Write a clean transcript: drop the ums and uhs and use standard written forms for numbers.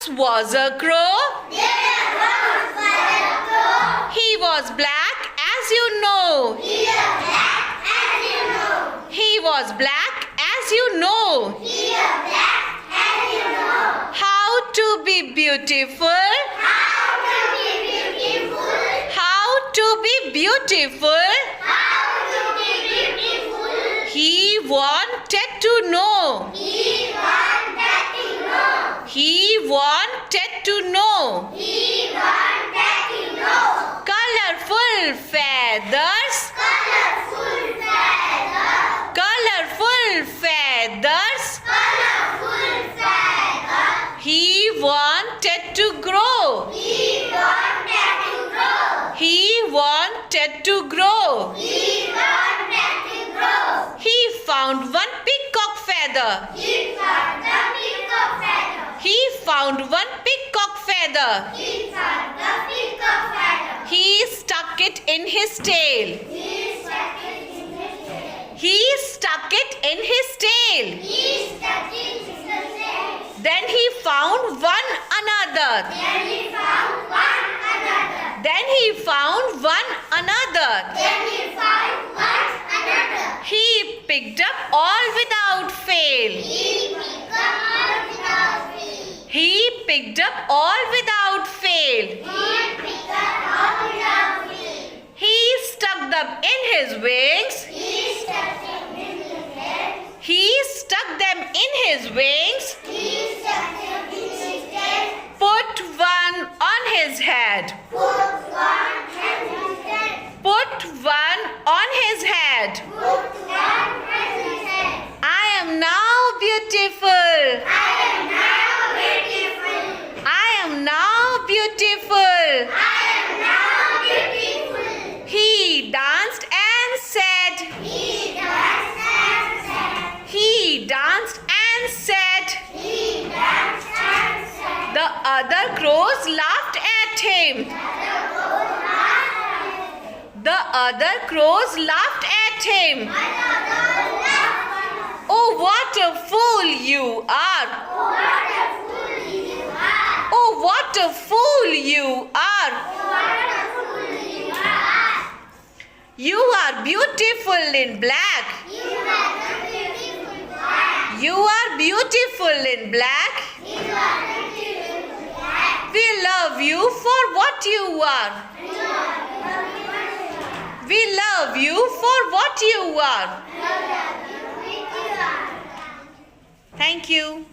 Was a crow. He was black, as you know. He was black, as you know. How to be beautiful. How to be beautiful. He wanted to know. He wanted to know. Colorful feathers. Colorful feathers. He wanted to grow. He wanted to grow. He found one peacock feather. He found one peacock feather. He stuck it in his tail. He stuck it in his tail. Then he found one another. Then he found one another. He picked up all without fail. He picked up all without fail. He stuck them in his wings. He stuck them in his wings. Put one on his head. Put one on his head. I am now beautiful. I am now beautiful. He danced and said. He danced and said. The other crows laughed at him. The other crows laughed at him. Oh, what a fool you are. Oh, what a fool you are. You are beautiful in black. You are beautiful in black. We love you for what you are. We love you for what you are. Thank you.